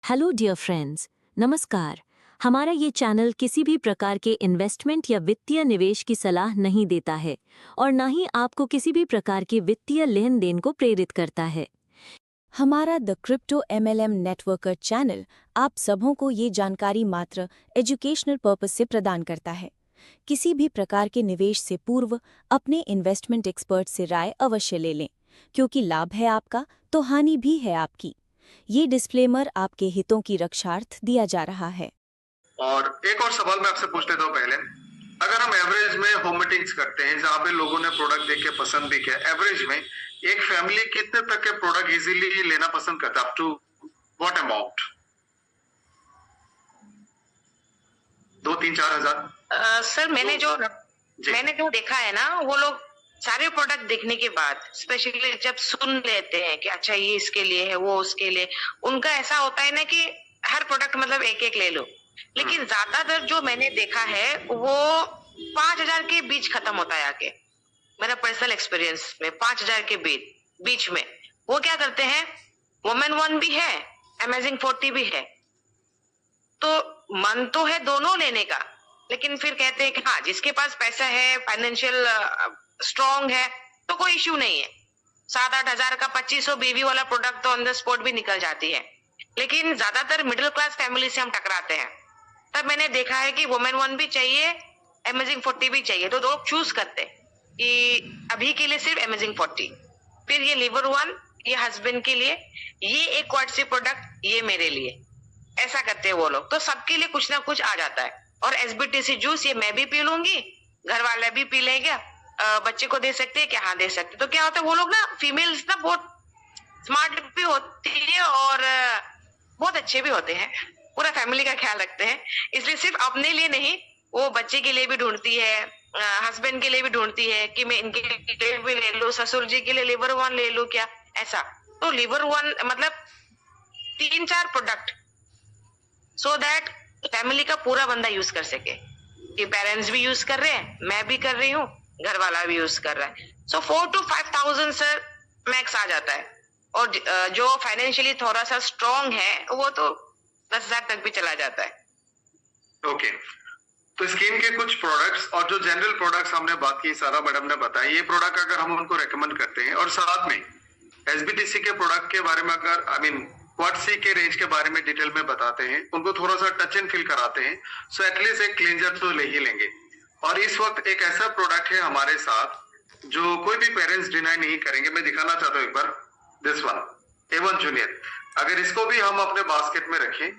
Hello dear friends, नमस्कार। हमारा ये चैनल किसी भी प्रकार के इन्वेस्टमेंट या वित्तीय निवेश की सलाह नहीं देता है और ना ही आपको किसी भी प्रकार के वित्तीय लेन देन को प्रेरित करता है। हमारा the crypto MLM networker channel आप सबों को ये जानकारी मात्र एजुकेशनल पर्पस से प्रदान करता है। किसी भी प्रकार के निवेश से पूर्व अपने इन्वेस्टमेंट एक्सपर्ट से राय अवश्य ले लें, क्योंकि लाभ है आपका तो हानि भी है आपकी। ये डिस्क्लेमर आपके हितों की रक्षार्थ दिया जा रहा है। और एक और सवाल मैं आपसे पूछ लेता हूँ पहले, अगर हम एवरेज में होम मीटिंग्स करते हैं जहाँ पे लोगों ने प्रोडक्ट देख के पसंद भी किया, एवरेज में एक फैमिली कितने तक के प्रोडक्ट इजीली लेना पसंद करता है? Up to what amount? 2-3-4 हजार? सर मैंने जो देखा है ना, वो लोग सारे प्रोडक्ट देखने के बाद स्पेशली जब सुन लेते हैं कि अच्छा ये इसके लिए है, वो उसके लिए, उनका ऐसा होता है ना कि हर प्रोडक्ट मतलब एक एक ले लो। लेकिन ज्यादातर जो मैंने देखा है वो 5,000 के बीच खत्म होता है आके। मेरा पर्सनल एक्सपीरियंस में 5,000 के बीच में वो क्या करते हैं, वुमेन 1 भी है, अमेजिंग 40 भी है, तो मन तो है दोनों लेने का, लेकिन फिर कहते हैं कि हाँ जिसके पास पैसा है, फाइनेंशियल स्ट्रॉन्ग है, तो कोई इश्यू नहीं है। 7-8 हजार का 2500 बीवी वाला प्रोडक्ट तो ऑन द स्पॉट भी निकल जाती है। लेकिन ज्यादातर मिडिल क्लास फैमिली से हम टकराते हैं, तब मैंने देखा है कि वुमेन 1 भी चाहिए, अमेजिंग 40 भी चाहिए, तो लोग चूज करते कि अभी के लिए सिर्फ अमेजिंग 40, फिर ये लीवर 1 ये हस्बैंड के लिए, ये एक क्वार्टसी प्रोडक्ट ये मेरे लिए, ऐसा करते हैं वो लोग। तो सबके लिए कुछ ना कुछ आ जाता है। और SBTC जूस ये मैं भी पी लूंगी, घर वाले भी पी लेंगे, बच्चे को दे सकते हैं क्या? हाँ दे सकते। तो क्या होता है, वो लोग ना फीमेल्स ना बहुत स्मार्ट भी होती है और बहुत अच्छे भी होते हैं, पूरा फैमिली का ख्याल रखते हैं। इसलिए सिर्फ अपने लिए नहीं, वो बच्चे के लिए भी ढूंढती है, हस्बैंड के लिए भी ढूंढती है कि मैं इनके लिए भी ले लूं, ससुर जी के लिए लीवर 1 ले लूं क्या, ऐसा। तो लीवर 1 मतलब 3-4 प्रोडक्ट, सो दैट फैमिली का पूरा बंदा यूज कर सके, कि पेरेंट्स भी यूज कर रहे हैं, मैं भी कर रही हूँ, घर वाला भी यूज कर रहा है। सो 4,000 to 5,000 सर मैक्स आ जाता है। और जो फाइनेंशियली थोड़ा सा स्ट्रॉन्ग है वो तो 10,000 तक भी चला जाता है। ओके, तो स्किन के कुछ प्रोडक्ट्स और जो जनरल प्रोडक्ट्स हमने बात की, सारा मैडम ने बताया, ये प्रोडक्ट अगर हम उनको रेकमेंड करते हैं और साथ में SBTC के प्रोडक्ट के बारे में अगर क्वार्टसी के रेंज के बारे में डिटेल में बताते हैं, उनको थोड़ा सा टच एंड फील कराते हैं, सो एटलीस्ट एक क्लींजर तो ले ही लेंगे। और इस वक्त एक ऐसा प्रोडक्ट है हमारे साथ जो कोई भी पेरेंट्स डिनाई नहीं करेंगे। मैं दिखाना चाहता हूँ एक बार, दिस वन A1 जूनियर। अगर इसको भी हम अपने बास्केट में रखें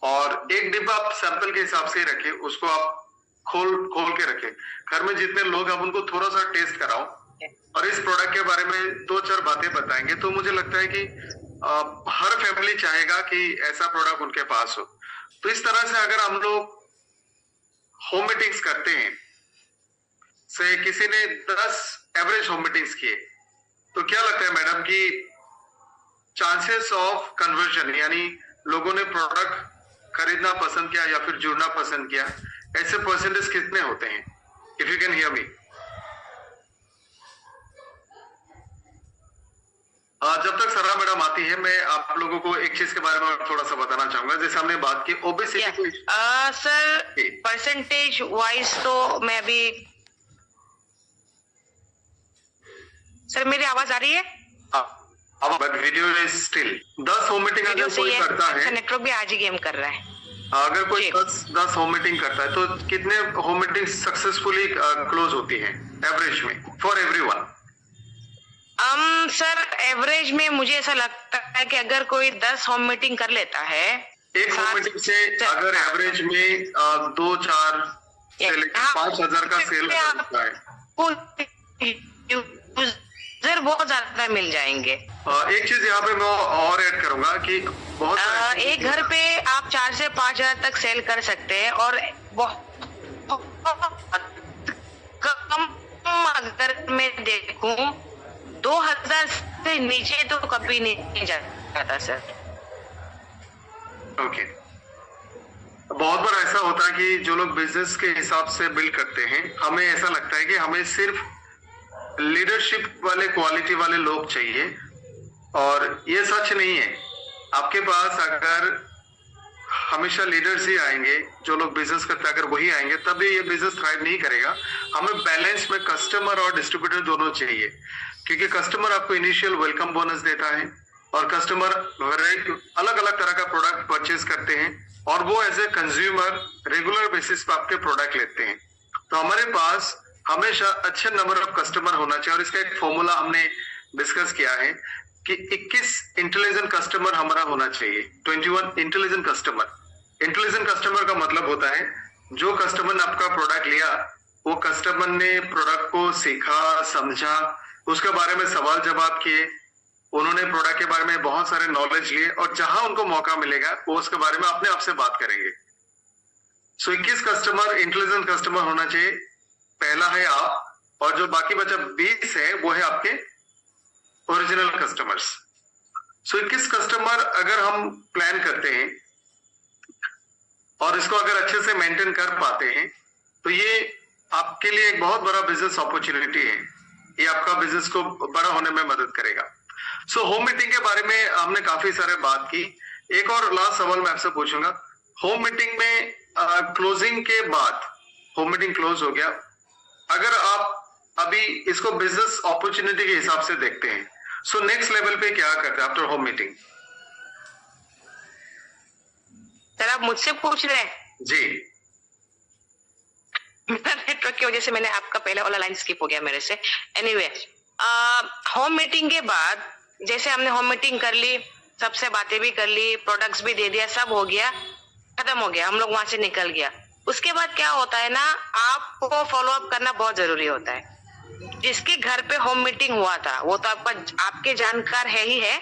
और एक डिब्बा आप सैंपल के हिसाब से रखें, उसको आप खोल के रखें, घर में जितने लोग आप उनको थोड़ा सा टेस्ट कराओ और इस प्रोडक्ट के बारे में 2-4 बातें बताएंगे, तो मुझे लगता है कि हर फैमिली चाहेगा कि ऐसा प्रोडक्ट उनके पास हो। तो इस तरह से अगर हम लोग होम मीटिंग्स करते हैं, से किसी ने 10 एवरेज होम मीटिंग्स किए, तो क्या लगता है मैडम कि चांसेस ऑफ कन्वर्जन, यानी लोगों ने प्रोडक्ट खरीदना पसंद किया या फिर जुड़ना पसंद किया, ऐसे परसेंटेज कितने होते हैं? If you can hear me. जब तक सरा मैडम आती है, मैं आप लोगों को एक चीज के बारे में थोड़ा सा बताना चाहूंगा। जैसे हमने बात की ओबेसिटी, सर परसेंटेज वाइज तो मैं भी, सर मेरी आवाज आ रही है? But video is still 10 home meeting अगर कोई करता है, नेटवर्क भी आज ही गेम कर रहा है। अगर कोई 10 होम मीटिंग करता है तो कितने होम मीटिंग सक्सेसफुली क्लोज होती हैं एवरेज में फॉर एवरीवन? सर एवरेज में मुझे ऐसा लगता है कि अगर कोई 10 होम मीटिंग कर लेता है, एक होम मीटिंग से अगर एवरेज में 2-4 से लेकर 5,000 का सेल होता है, यूजर बहुत ज्यादा मिल जाएंगे। एक चीज यहाँ पे मैं और ऐड करूंगा कि बहुत एक घर पे आप 4 से 5,000 तक सेल कर सकते हैं, और कम अगर मैं देखूं 2,000 से नीचे तो कभी नहीं जाता सर। ओके, बहुत बार ऐसा होता है कि जो लोग बिजनेस के हिसाब से बिल्ड करते हैं, हमें ऐसा लगता है कि हमें सिर्फ लीडरशिप वाले क्वालिटी वाले लोग चाहिए, और ये सच नहीं है। आपके पास अगर हमेशा लीडर्स ही आएंगे, जो लोग बिजनेस करते हैं अगर वही आएंगे तभी ये बिजनेस थ्राइव नहीं करेगा। हमें बैलेंस में कस्टमर और डिस्ट्रीब्यूटर दोनों चाहिए, क्योंकि कस्टमर आपको इनिशियल वेलकम बोनस देता है और कस्टमर अलग अलग तरह का प्रोडक्ट परचेज करते हैं और वो as a consumer regular basis पे आपके प्रोडक्ट लेते हैं। तो हमारे पास हमेशा अच्छे नंबर ऑफ कस्टमर होना चाहिए और इसका एक फॉर्मूला हमने डिस्कस किया है कि 21 इंटेलिजेंट कस्टमर हमारा होना चाहिए। 21 इंटेलिजेंट कस्टमर। इंटेलिजेंट कस्टमर का मतलब होता है जो कस्टमर ने आपका प्रोडक्ट लिया, वो कस्टमर ने प्रोडक्ट को सीखा, समझा, उसके बारे में सवाल जवाब किए, उन्होंने प्रोडक्ट के बारे में बहुत सारे नॉलेज लिए और जहां उनको मौका मिलेगा वो उसके बारे में अपने आप से बात करेंगे। सो 21 कस्टमर इंटेलिजेंट कस्टमर होना चाहिए। पहला है आप, और जो बाकी बचा 20 है वो है आपके ओरिजिनल कस्टमर्स। सो 21 कस्टमर अगर हम प्लान करते हैं और इसको अगर अच्छे से मेंटेन कर पाते हैं तो ये आपके लिए एक बहुत बड़ा बिजनेस अपॉर्चुनिटी है। ये आपका बिजनेस को बड़ा होने में मदद करेगा। सो होम मीटिंग के बारे में हमने काफी सारे बात की। एक और लास्ट सवाल मैं आपसे पूछूंगा, होम मीटिंग में क्लोजिंग के बाद, होम मीटिंग क्लोज हो गया, अगर आप अभी इसको बिजनेस अपॉर्चुनिटी के हिसाब से देखते हैं, सो नेक्स्ट लेवल पे क्या करते हैं आफ्टर होम मीटिंग? सर आप मुझसे पूछ रहे हैं? जी। मेरा नेटवर्क की वजह से मैंने आपका पहले वाला लाइन स्किप हो गया मेरे से। एनीवे, होम मीटिंग के बाद जैसे हमने होम मीटिंग कर ली, सबसे बातें भी कर ली, प्रोडक्ट्स भी दे दिया, सब हो गया, खत्म हो गया, हम लोग वहां से निकल गया। उसके बाद क्या होता है ना, आपको फॉलो अप करना बहुत जरूरी होता है। जिसके घर पे होम मीटिंग हुआ था वो तो आपके जानकार है ही है,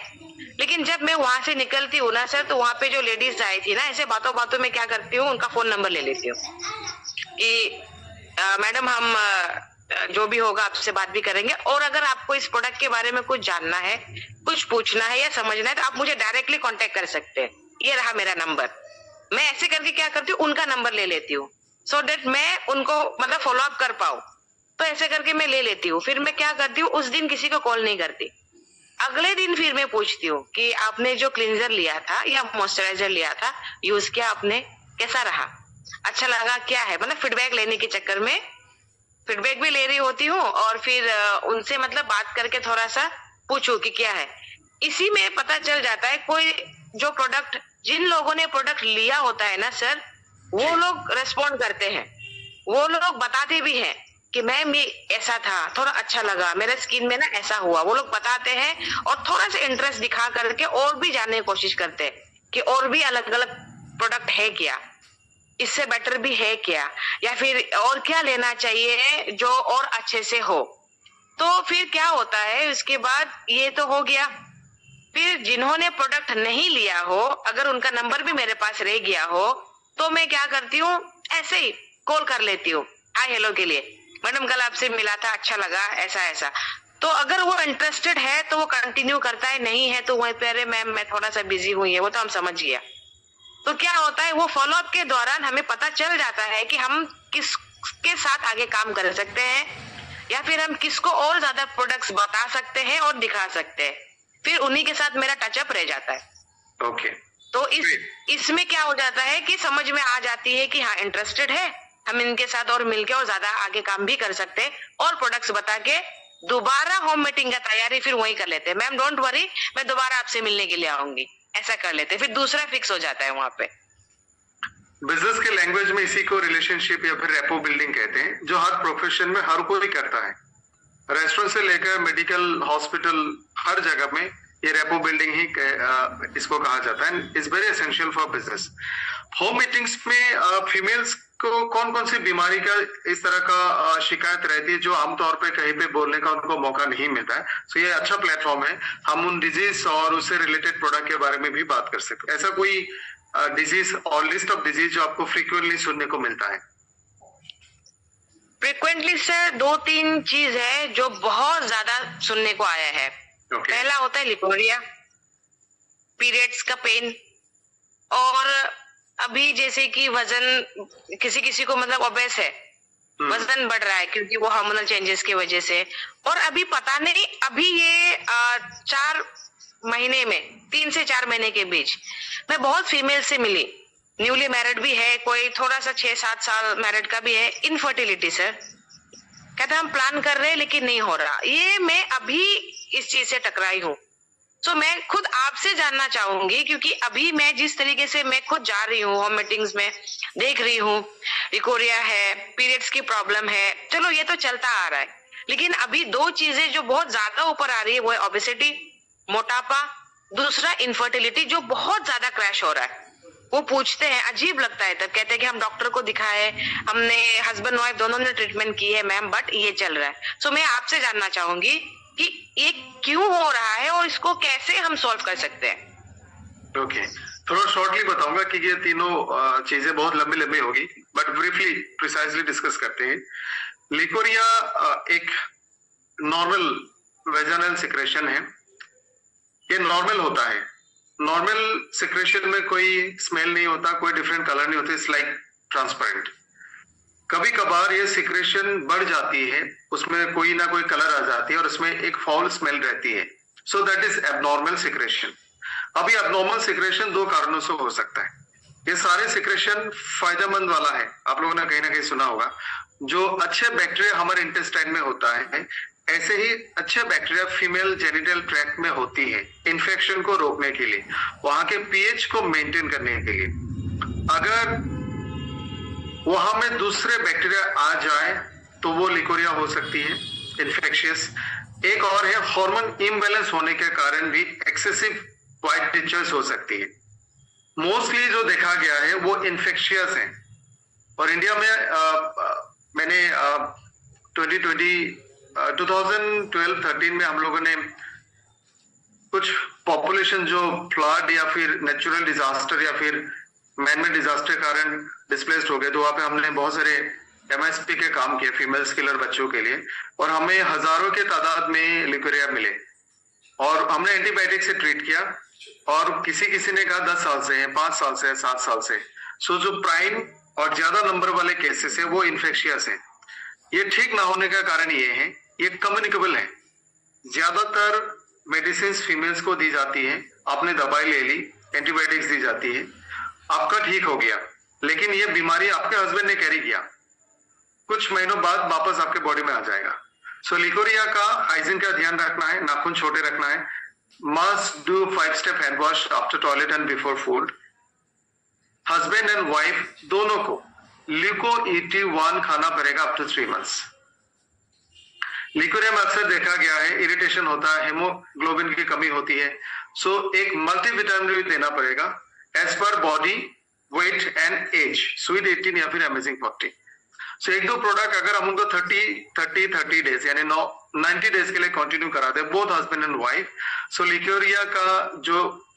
लेकिन जब मैं वहां से निकलती हूँ ना सर, तो वहां पे जो लेडीज आई थी ना, ऐसे बातों बातों में क्या करती हूँ, उनका फोन नंबर ले लेती हूँ कि मैडम हम जो भी होगा आपसे बात भी करेंगे, और अगर आपको इस प्रोडक्ट के बारे में कुछ जानना है, कुछ पूछना है या समझना है तो आप मुझे डायरेक्टली कांटेक्ट कर सकते हैं। ये रहा मेरा नंबर। मैं ऐसे करके क्या करती हूँ, उनका नंबर ले लेती हूँ सो डेट मैं उनको मतलब फॉलो अप कर पाऊं। तो ऐसे करके मैं ले लेती हूँ। फिर मैं क्या करती हूँ, उस दिन किसी को कॉल नहीं करती। अगले दिन फिर मैं पूछती हूँ कि आपने जो क्लींजर लिया था या मॉइस्चराइजर लिया था, यूज किया आपने, कैसा रहा, अच्छा लगा, क्या है, मतलब फीडबैक लेने के चक्कर में फीडबैक भी ले रही होती हूँ और फिर उनसे मतलब बात करके थोड़ा सा पूछूं कि क्या है। इसी में पता चल जाता है कोई जो प्रोडक्ट, जिन लोगों ने प्रोडक्ट लिया होता है ना सर, वो लोग रेस्पॉन्ड करते हैं, वो लोग बताते भी हैं कि मैम ये ऐसा था, थोड़ा अच्छा लगा, मेरे स्किन में ना ऐसा हुआ, वो लोग बताते हैं और थोड़ा सा इंटरेस्ट दिखा करके और भी जानने की कोशिश करते हैं कि और भी अलग अलग प्रोडक्ट है क्या, इससे बेटर भी है क्या, या फिर और क्या लेना चाहिए जो और अच्छे से हो। तो फिर क्या होता है, उसके बाद ये तो हो गया। फिर जिन्होंने प्रोडक्ट नहीं लिया हो, अगर उनका नंबर भी मेरे पास रह गया हो, तो मैं क्या करती हूँ, ऐसे ही कॉल कर लेती हूँ हाय हेलो के लिए, मैडम कल आपसे मिला था, अच्छा लगा, ऐसा ऐसा। तो अगर वो इंटरेस्टेड है तो वो कंटिन्यू करता है, नहीं है तो वहीं पे अरे मैम मैं थोड़ा सा बिजी हुई है, वो तो हम समझ गया। तो क्या होता है, वो फॉलोअप के दौरान हमें पता चल जाता है कि हम किसके साथ आगे काम कर सकते हैं या फिर हम किसको और ज्यादा प्रोडक्ट्स बता सकते हैं और दिखा सकते हैं। फिर उन्हीं के साथ मेरा टचअप रह जाता है। ओके। तो इसमें क्या हो जाता है कि समझ में आ जाती है कि हाँ इंटरेस्टेड है, हम इनके साथ और मिलके और ज्यादा आगे काम भी कर सकते हैं और प्रोडक्ट्स बता के दोबारा होम मीटिंग का तैयारी फिर वही कर लेते हैं। मैम डोंट वरी, मैं दोबारा आपसे मिलने के लिए आऊंगी, ऐसा कर लेते हैं, फिर दूसरा फिक्स हो जाता है वहां पे। बिजनेस के लैंग्वेज में इसी को रिलेशनशिप या फिर रेपो बिल्डिंग कहते हैं, जो हर प्रोफेशन में हर कोई करता है। रेस्टोरेंट से लेकर मेडिकल, हॉस्पिटल, हर जगह में ये रेपो बिल्डिंग ही इसको कहा जाता है। It's very essential for business. Home meetings में फीमेल्स को कौन कौन सी बीमारी का इस तरह का शिकायत रहती है जो आमतौर पे कहीं पे बोलने का उनको मौका नहीं मिलता है। सो ये अच्छा प्लेटफॉर्म है, हम उन डिजीज और उससे रिलेटेड प्रोडक्ट के बारे में भी बात कर सकते हैं। ऐसा कोई डिजीज और लिस्ट ऑफ डिजीज जो आपको फ्रीक्वेंटली सुनने को मिलता है? फ्रीक्वेंटली सर 2-3 चीज है जो बहुत ज्यादा सुनने को आया है। पहला होता है लिकोरिया, पीरियड्स का पेन, और अभी जैसे कि वजन, किसी किसी को मतलब ओबेस है, वजन बढ़ रहा है क्योंकि वो हार्मोनल चेंजेस की वजह से। और अभी पता नहीं, अभी ये 4 महीने में, 3 से 4 महीने के बीच मैं बहुत फीमेल से मिली न्यूली मैरिड भी है, कोई थोड़ा सा 6-7 साल मैरिड का भी है, इनफर्टिलिटी सर। कहते हम प्लान कर रहे हैं लेकिन नहीं हो रहा। ये मैं अभी इस चीज से टकराई हूँ। तो मैं खुद आपसे जानना चाहूंगी, क्योंकि अभी मैं जिस तरीके से मैं खुद जा रही हूँ होम मीटिंग्स में, देख रही हूँ रिकोरिया है, पीरियड्स की प्रॉब्लम है, चलो ये तो चलता आ रहा है, लेकिन अभी दो चीजें जो बहुत ज्यादा ऊपर आ रही है वो है ओबेसिटी, मोटापा, दूसरा इनफर्टिलिटी जो बहुत ज्यादा क्रैश हो रहा है। वो पूछते हैं, अजीब लगता है, तब कहते हैं कि हम डॉक्टर को दिखाए, हमने हस्बैंड वाइफ दोनों ने ट्रीटमेंट की है मैम, बट ये चल रहा है। सो मैं आपसे जानना चाहूंगी कि ये क्यों हो रहा है और इसको कैसे हम सॉल्व कर सकते हैं। ओके, थोड़ा शॉर्टली बताऊंगा कि ये तीनों चीजें बहुत लंबी लंबी होगी, बट ब्रीफली प्रिसाइजली डिस्कस करते हैं। लिकोरिया एक नॉर्मल वेजाइनल सिक्रेशन है। ये नॉर्मल होता है। नॉर्मल सिक्रेशन में कोई स्मेल नहीं होता, कोई डिफरेंट कलर नहीं होता, इट्स लाइक ट्रांसपेरेंट। कभी कभार ये सिक्रेशन बढ़ जाती है, उसमें कोई ना कोई कलर आ जाती है और उसमें एक फाउल स्मेल रहती है, so that is abnormal secretion. अभी एबनॉर्मल सिक्रेशन दो कारणों से हो सकता है। ये सारे सिक्रेशन फायदेमंद वाला है, आप लोगों ने कहीं ना कहीं सुना होगा। जो अच्छे बैक्टीरिया हमारे इंटेस्टाइन में होता है, ऐसे ही अच्छे बैक्टीरिया फीमेल जेनिटल ट्रैक्ट में होती है इन्फेक्शन को रोकने के लिए, वहां के पीएच को मेंटेन करने के लिए। अगर वहां में दूसरे बैक्टीरिया आ जाए तो वो लिकोरिया हो सकती है, इन्फेक्शियस। एक और है, हार्मोन इम्बैलेंस होने के कारण भी एक्सेसिव व्हाइट टिचर्स हो सकती है। मोस्टली जो देखा गया है वो इन्फेक्शियस है। और इंडिया में मैंने 2012-13 में हम लोगों ने कुछ पॉपुलेशन जो फ्लड या फिर नेचुरल डिजास्टर या फिर मैनमेड डिजास्टर के कारण डिस्प्लेस्ड हो गए, तो वहां पे हमने बहुत सारे एमएसपी के काम किए फीमेल स्किलर बच्चों के लिए, और हमें हजारों के तादाद में लिकोरिया मिले और हमने एंटीबायोटिक से ट्रीट किया। और किसी किसी ने कहा 10 साल से है, 5 साल से है, 7 साल से। सो जो प्राइम और ज्यादा नंबर वाले केसेस है वो इन्फेक्शियस है। ये ठीक ना होने का कारण ये है, ये कम्युनिकेबल है। ज्यादातर मेडिसिन फीमेल्स को दी जाती है, आपने दवाई ले ली, एंटीबायोटिक्स दी जाती है, आपका ठीक हो गया, लेकिन ये बीमारी आपके हस्बैंड ने कैरी किया, कुछ महीनों बाद वापस आपके बॉडी में आ जाएगा। सो लिकोरिया का हाइजीन का ध्यान रखना है, नाखून छोटे रखना है, must do 5-step hand wash after toilet and before food. Husband and wife दोनों को LeukoET1 खाना पड़ेगा अप टू 3 months। लिकोरिया में अक्सर देखा गया है इरिटेशन होता है, हेमोग्लोबिन की कमी होती है, सो एक मल्टीविटामिन भी देना पड़ेगा as per body weight and age, sweet 18 या फिर अमेजिंग 40। सो एक दो प्रोडक्ट अगर हम उनको 30 डेज यानी 90 डेज के लिए कंटिन्यू करा दे, both husband and wife, so leucorrhoea का जो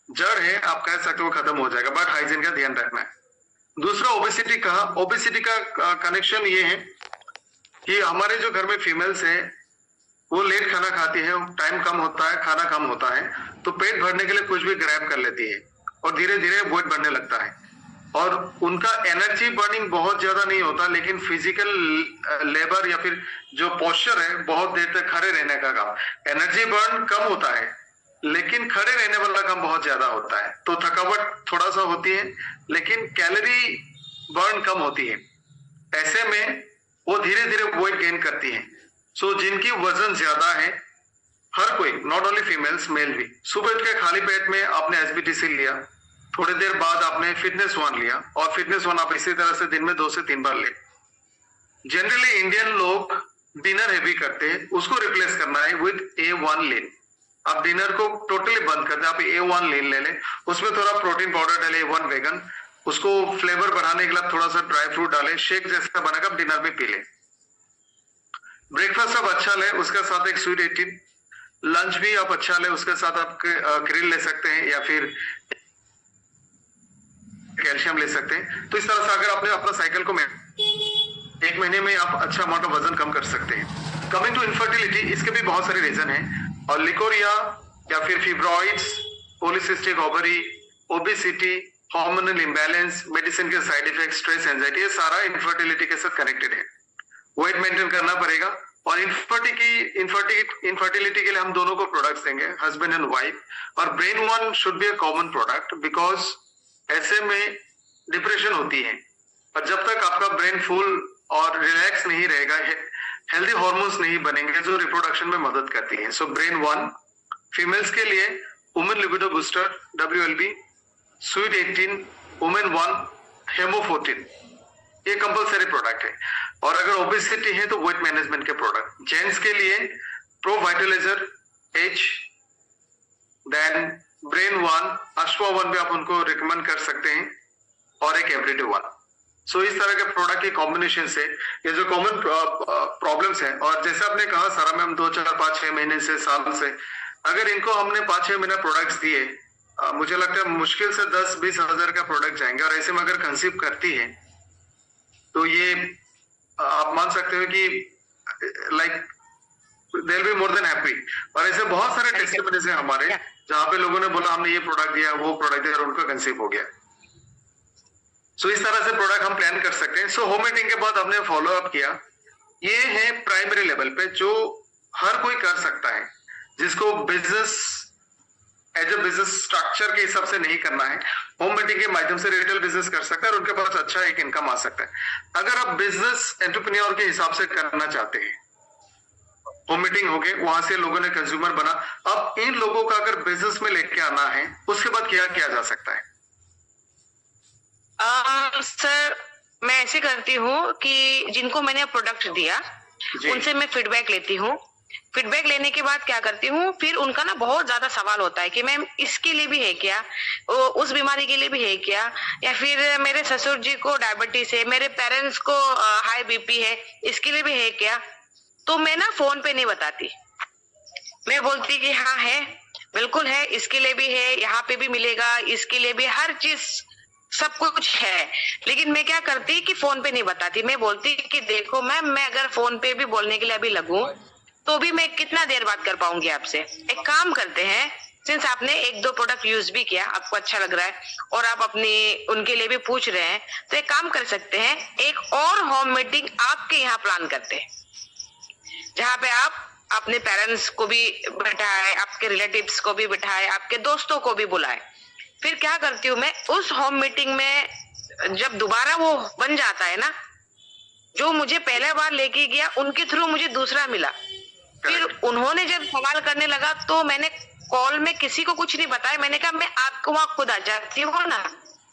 जड़ है आप कह सकते हो खत्म हो जाएगा, बट हाइजीन का ध्यान रखना है। दूसरा ओबेसिटी का, ओबेसिटी का कनेक्शन ये है कि हमारे जो घर में फीमेल्स है वो लेट खाना खाती है, टाइम कम होता है, खाना कम होता है, तो पेट भरने के लिए कुछ भी ग्रैब कर लेती है और धीरे धीरे वेट बढ़ने लगता है। और उनका एनर्जी बर्निंग बहुत ज्यादा नहीं होता, लेकिन फिजिकल लेबर या फिर जो पोस्चर है बहुत देर तक खड़े रहने का काम, एनर्जी बर्न कम होता है लेकिन खड़े रहने वाला काम बहुत ज्यादा होता है, तो थकावट थोड़ा सा होती है लेकिन कैलोरी बर्न कम होती है। ऐसे में वो धीरे धीरे वेट गेन करती है। सो जिनकी वजन ज्यादा है, हर कोई, नॉट ओनली फीमेल्स, मेल भी, सुबह उठ के खाली पेट में आपने एसबीटीसी लिया, थोड़ी देर बाद आपने फिटनेस वन लिया, और फिटनेस वन आप इसी तरह से दिन में 2 से 3 बार ले। जनरली इंडियन लोग डिनर हैवी करते हैं, उसको रिप्लेस करना है विद A1 लेन। आप डिनर को टोटली बंद कर दें, आप A1 लेन ले लें, उसमें थोड़ा प्रोटीन पाउडर डाले, A1 वेगन, उसको फ्लेवर बढ़ाने के लिए थोड़ा सा ड्राई फ्रूट डाले, शेक जैसा बनाकर डिनर में पी ले। ब्रेकफास्ट आप अच्छा ले, उसके साथ एक स्वीट 18, लंच भी आप अच्छा ले, उसके साथ आप ग्रिल ले सकते हैं या फिर कैल्शियम ले सकते हैं। तो इस तरह से अगर आपने अपना साइकिल को 1 महीने में आप अच्छा अमाउंट ऑफ वजन कम कर सकते हैं। कमिंग टू इनफर्टिलिटी, इसके भी बहुत सारे रीजन हैं, और लिकोरिया या फिर fibroids, polycystic ovary, obesity, hormonal imbalance, medicine के साइड इफेक्ट, स्ट्रेस, एंजाइटी, ये सारा इनफर्टिलिटी के साथ कनेक्टेड है। वेट मेंटेन करना पड़ेगा, और इनफर्टिलिटी के लिए हम दोनों को प्रोडक्ट्स देंगे, हस्बैंड एंड वाइफ। और brain one should be a common product, because ऐसे में डिप्रेशन होती है। और जब तक आपका ब्रेन फुल और रिलैक्स नहीं रहेगा, हेल्दी हार्मोन्स नहीं बनेंगे जो रिप्रोडक्शन में मदद करती है। सो ब्रेन वन फीमेल्स के लिए women libido booster WLB, sweet 18, women 1, haemo 14, ये कंपलसरी प्रोडक्ट है। और अगर ओबेसिटी है तो वेट मैनेजमेंट के प्रोडक्ट। जेंट्स के लिए Pro Vitalizer H, then brain 1, Ashwa 1 भी आप उनको रिकमेंड कर सकते हैं, और एक एवरीडे 1। सो इस तरह के प्रोडक्ट के कॉम्बिनेशन से ये जो कॉमन प्रॉब्लम्स है, और जैसे आपने कहा सारा मैम 2, 4, 5, 6 महीने से, साल से, अगर इनको हमने 5-6 महीना प्रोडक्ट्स दिए, मुझे लगता है मुश्किल से 10-20 हजार का प्रोडक्ट जाएंगे। और ऐसे में अगर कंसीव करती है तो ये आप मान सकते हो कि like they will be more than happy. और ऐसे बहुत सारे टेस्टिमनीज हैं हमारे जहां पे लोगों ने बोला हमने ये प्रोडक्ट दिया, वो प्रोडक्ट दिया, और उनका कंसीव हो गया। सो इस तरह से प्रोडक्ट हम प्लान कर सकते हैं। सो होम मीटिंग के बाद हमने फॉलो अप किया। ये है प्राइमरी लेवल पे जो हर कोई कर सकता है, जिसको business as a business structure के हिसाब से नहीं करना है, होम मीटिंग के माध्यम से रिटेल बिजनेस कर सकता है और उनके पास अच्छा एक इनकम आ सकता है। अगर आप बिजनेस एंटरप्रेन्योर के हिसाब से करना चाहते हैं, होम मीटिंग हो गए, वहां से लोगों ने कंज्यूमर बना, अब इन लोगों का अगर बिजनेस में लेके आना है, उसके बाद क्या किया जा सकता है? सर मैं ऐसे करती हूँ कि जिनको मैंने प्रोडक्ट दिया उनसे मैं फीडबैक लेती हूँ। फीडबैक लेने के बाद क्या करती हूँ, फिर उनका ना बहुत ज्यादा सवाल होता है कि मैम इसके लिए भी है क्या, उस बीमारी के लिए भी है क्या, या फिर मेरे ससुर जी को डायबिटीज है, मेरे पेरेंट्स को हाई BP है, इसके लिए भी है क्या। तो मैं ना फोन पे नहीं बताती, मैं बोलती कि हाँ है, बिल्कुल है, इसके लिए भी है, यहाँ पे भी मिलेगा, इसके लिए भी, हर चीज सब कुछ है। लेकिन मैं क्या करती कि फोन पे नहीं बताती, मैं बोलती कि देखो मैम, मैं अगर फोन पे भी बोलने के लिए अभी लगूं तो भी मैं कितना देर बात कर पाऊंगी आपसे। एक काम करते हैं, सिंस आपने 1-2 प्रोडक्ट यूज भी किया, आपको अच्छा लग रहा है और आप अपनी उनके लिए भी पूछ रहे हैं, तो एक काम कर सकते हैं, एक और होम मीटिंग आपके यहाँ प्लान करते हैं, जहाँ पे आप अपने पेरेंट्स को भी बिठाए, आपके रिलेटिव्स को भी बिठाए, आपके दोस्तों को भी बुलाए। फिर क्या करती हूँ मैं, उस होम मीटिंग में जब दोबारा वो बन जाता है ना, जो मुझे पहले बार लेके गया उनके थ्रू मुझे दूसरा मिला, फिर उन्होंने जब सवाल करने लगा तो मैंने कॉल में किसी को कुछ नहीं बताया, मैंने कहा मैं आपको वहां खुद आ जाती हूँ ना,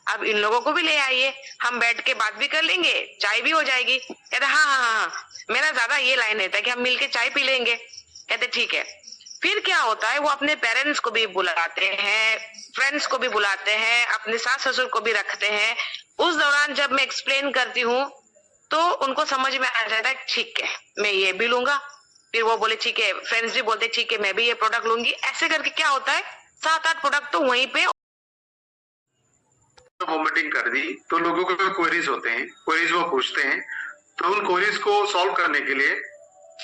अब इन लोगों को भी ले आइए, हम बैठ के बात भी कर लेंगे, चाय भी हो जाएगी। कहते हाँ, मेरा ज्यादा ये लाइन रहता है कि हम मिलके चाय पी लेंगे। कहते ठीक है। फिर क्या होता है, वो अपने पेरेंट्स को भी बुलाते हैं, फ्रेंड्स को भी बुलाते हैं, अपने सास ससुर को भी रखते हैं। उस दौरान जब मैं एक्सप्लेन करती हूँ तो उनको समझ में आ जाता है, ठीक है मैं ये भी लूंगा, फिर वो बोले ठीक है, फ्रेंड्स भी बोलते ठीक है मैं भी ये प्रोडक्ट लूंगी। ऐसे करके क्या होता है, 7-8 प्रोडक्ट तो वहीं पे। होम मीटिंग कर दी तो लोगों को क्वेरीज होते हैं, क्वेरीज वो पूछते हैं, तो उन क्वेरीज को सॉल्व करने के लिए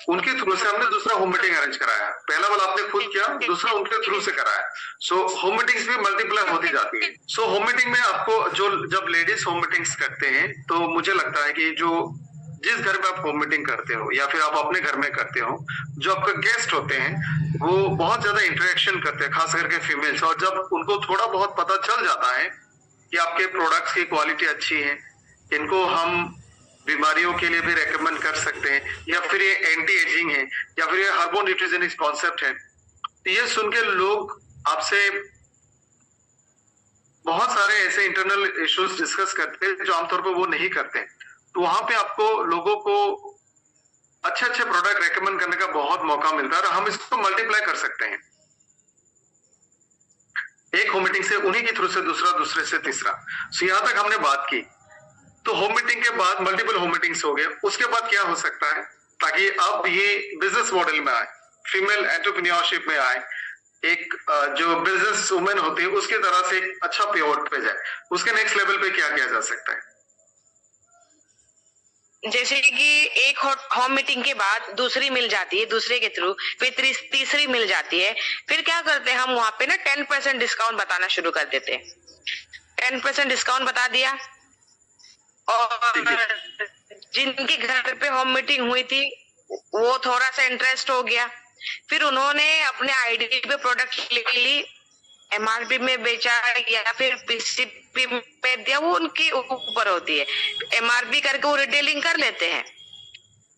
उनके थ्रू से हमने दूसरा होम मीटिंग अरेंज कराया। पहला वाला आपने खुद किया, दूसरा उनके थ्रू से कराया। सो होम मीटिंग्स भी मल्टीप्लाई होती जाती है। सो होम मीटिंग में आपको जो जब लेडीज होम मीटिंग्स करते हैं तो मुझे लगता है कि जो जिस घर में आप होम मीटिंग करते हो या फिर आप अपने घर में करते हो, जो आपके गेस्ट होते हैं वो बहुत ज्यादा इंटरेक्शन करते हैं, खास करके फीमेल्स। और जब उनको थोड़ा बहुत पता चल जाता है कि आपके प्रोडक्ट्स की क्वालिटी अच्छी है, इनको हम बीमारियों के लिए भी रेकमेंड कर सकते हैं, या फिर ये एंटी एजिंग है, या फिर ये हर्बो न्यूट्रिशनिक्स कॉन्सेप्ट है, तो ये सुन के लोग आपसे बहुत सारे ऐसे इंटरनल इश्यूज डिस्कस करते हैं जो आमतौर पर वो नहीं करते। तो वहां पे आपको लोगों को अच्छे अच्छे प्रोडक्ट रेकमेंड करने का बहुत मौका मिलता है और हम इसको मल्टीप्लाई कर सकते हैं। एक होम मीटिंग से उन्हीं के थ्रू से दूसरा, दूसरे से तीसरा। सो यहां तक हमने बात की। तो होम मीटिंग के बाद मल्टीपल होम मीटिंग्स हो गए, उसके बाद क्या हो सकता है ताकि अब ये बिजनेस मॉडल में आए, फीमेल एंटरप्रेन्योरशिप में आए, एक जो बिजनेस वुमेन होती है उसकी तरह से एक अच्छा पे आउट पे जाए, उसके नेक्स्ट लेवल पे क्या किया जा सकता है? जैसे कि एक होम मीटिंग के बाद दूसरी मिल जाती है, दूसरे के थ्रू फिर तीसरी मिल जाती है, फिर क्या करते हैं हम वहां पे ना 10% डिस्काउंट बताना शुरू कर देते हैं। 10% डिस्काउंट बता दिया, और जिनके घर पे होम मीटिंग हुई थी वो थोड़ा सा इंटरेस्ट हो गया, फिर उन्होंने अपने आईडी पे प्रोडक्ट ले ली, एमआरपी में बेचा या फिर पीसीपी में दिया, वो उनके ऊपर होती है। एमआरपी करके वो रिटेलिंग कर लेते हैं।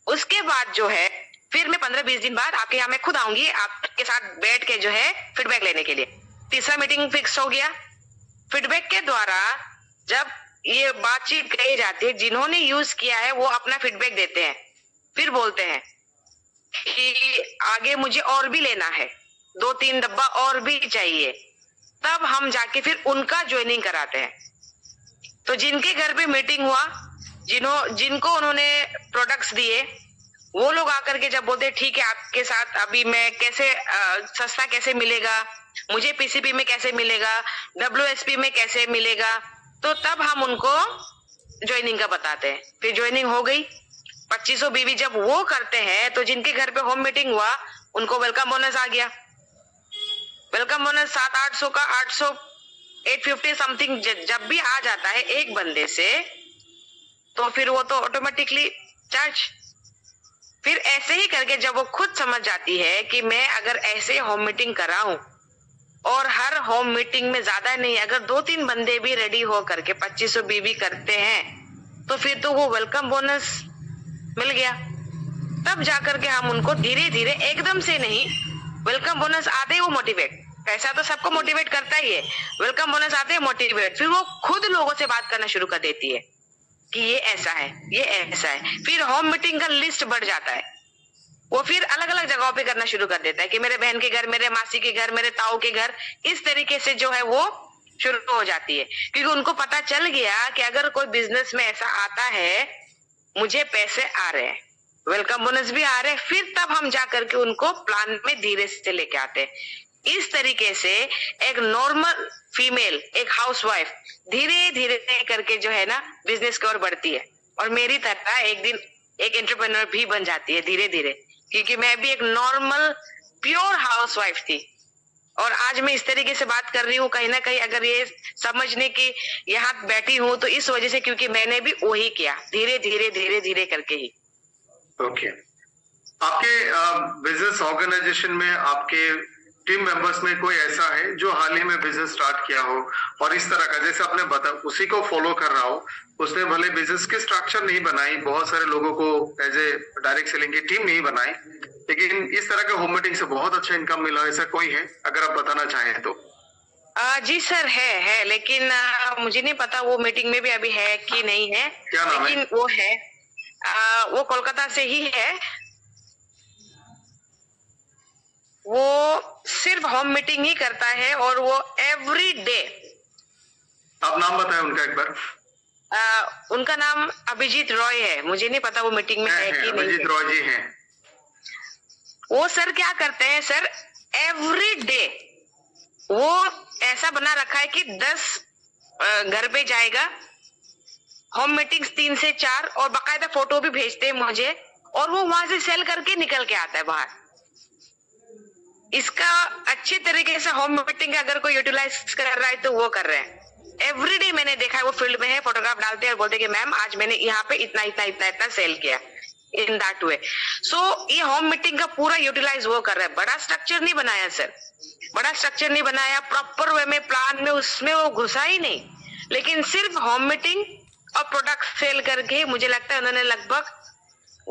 उसके बाद जो है फिर मैं 15-20 दिन बाद आपके यहाँ मैं खुद आऊंगी, आपके साथ बैठ के जो है फीडबैक लेने के लिए। तीसरा मीटिंग फिक्स हो गया। फीडबैक के द्वारा जब ये बातचीत कही जाती है, जिन्होंने यूज किया है वो अपना फीडबैक देते हैं, फिर बोलते हैं कि आगे मुझे और भी लेना है, 2-3 डब्बा और भी चाहिए। तब हम जाके फिर उनका ज्वाइनिंग कराते हैं। तो जिनके घर पे मीटिंग हुआ, जिनको उन्होंने प्रोडक्ट्स दिए, वो लोग आकर के जब बोलते ठीक है आपके साथ अभी मैं कैसे सस्ता कैसे मिलेगा, मुझे पीसीपी में कैसे मिलेगा, डब्ल्यूएसपी में कैसे मिलेगा, तो तब हम उनको ज्वाइनिंग का बताते हैं। फिर ज्वाइनिंग हो गई। 2500 बीवी जब वो करते हैं तो जिनके घर पे होम मीटिंग हुआ उनको वेलकम बोनस आ गया। वेलकम बोनस 700-800 का 800 850 समथिंग जब भी आ जाता है एक बंदे से, तो फिर वो तो ऑटोमेटिकली चार्ज। फिर ऐसे ही करके जब वो खुद समझ जाती है कि मैं अगर ऐसे होम मीटिंग कराऊं और हर होम मीटिंग में ज्यादा नहीं, अगर 2-3 बंदे भी रेडी हो करके 2500 बीवी करते हैं तो फिर तो वो वेलकम बोनस मिल गया। तब जाकर के हम उनको धीरे धीरे, एकदम से नहीं, वेलकम बोनस आते ही वो मोटिवेट, पैसा तो सबको मोटिवेट करता ही है, वेलकम बोनस आते ही मोटिवेट, फिर वो खुद लोगों से बात करना शुरू कर देती है कि ये ऐसा है, ये ऐसा है। फिर होम मीटिंग का लिस्ट बढ़ जाता है। वो फिर अलग अलग जगहों पे करना शुरू कर देता है कि मेरे बहन के घर, मेरे मासी के घर, मेरे ताऊ के घर, इस तरीके से जो है वो शुरू हो जाती है। क्योंकि उनको पता चल गया कि अगर कोई बिजनेस में ऐसा आता है, मुझे पैसे आ रहे हैं, वेलकम बोनस भी आ रहे हैं, फिर तब हम जा करके उनको प्लान में धीरे से लेके आते हैं। इस तरीके से एक नॉर्मल फीमेल, एक हाउसवाइफ धीरे धीरे करके जो है ना बिजनेस की ओर बढ़ती है, और मेरी तरह एक दिन एक एंटरप्रेन्योर भी बन जाती है धीरे धीरे। क्योंकि मैं भी एक नॉर्मल प्योर हाउसवाइफ थी, और आज मैं इस तरीके से बात कर रही हूँ, कहीं ना कहीं अगर ये समझने की यहाँ बैठी हूँ तो इस वजह से, क्योंकि मैंने भी वही किया, धीरे धीरे करके ही। ओके। आपके बिजनेस ऑर्गेनाइजेशन में आपके टीम मेंबर्स में कोई ऐसा है जो हाल ही में बिजनेस स्टार्ट किया हो और इस तरह का, जैसे आपने बताया, उसी को फॉलो कर रहा हो, उसने भले बिजनेस की स्ट्रक्चर नहीं बनाई, बहुत सारे लोगों को एज ए डायरेक्ट सेलिंग की टीम नहीं बनाई, लेकिन इस तरह के होम मीटिंग से बहुत अच्छा इनकम मिला, ऐसा कोई है अगर आप बताना चाहें तो? जी सर, है, लेकिन मुझे नहीं पता वो मीटिंग में भी अभी है कि नहीं है। क्या नाम है? लेकिन वो है, वो कोलकाता से ही है। वो सिर्फ होम मीटिंग ही करता है और वो एवरी डे। आप नाम बताएं उनका एक बार। उनका नाम अभिजीत रॉय है। मुझे नहीं पता वो मीटिंग में है कि नहीं। अभिजीत रॉय जी हैं। वो सर क्या करते हैं सर, एवरी डे वो ऐसा बना रखा है कि 10 घर पे जाएगा, होम मीटिंग्स 3 से 4, और बाकायदा फोटो भी भेजते हैं मुझे, और वो वहां से सेल करके निकल के आता है बाहर। इसका अच्छे तरीके से होम मीटिंग अगर कोई यूटिलाइज कर रहा है तो वो कर रहे हैं। एवरीडे मैंने देखा है, वो फील्ड में है, फोटोग्राफ डालते हैं और बोलते हैं कि मैम आज मैंने यहाँ पे इतना सेल किया, इन दैट वे। सो ये होम मीटिंग का पूरा यूटिलाइज वो कर रहा है। बड़ा स्ट्रक्चर नहीं बनाया सर, बड़ा स्ट्रक्चर नहीं बनाया, प्रॉपर वे में, प्लान में, उसमें वो घुसा ही नहीं, लेकिन सिर्फ होम मीटिंग और प्रोडक्ट सेल करके मुझे लगता है उन्होंने लगभग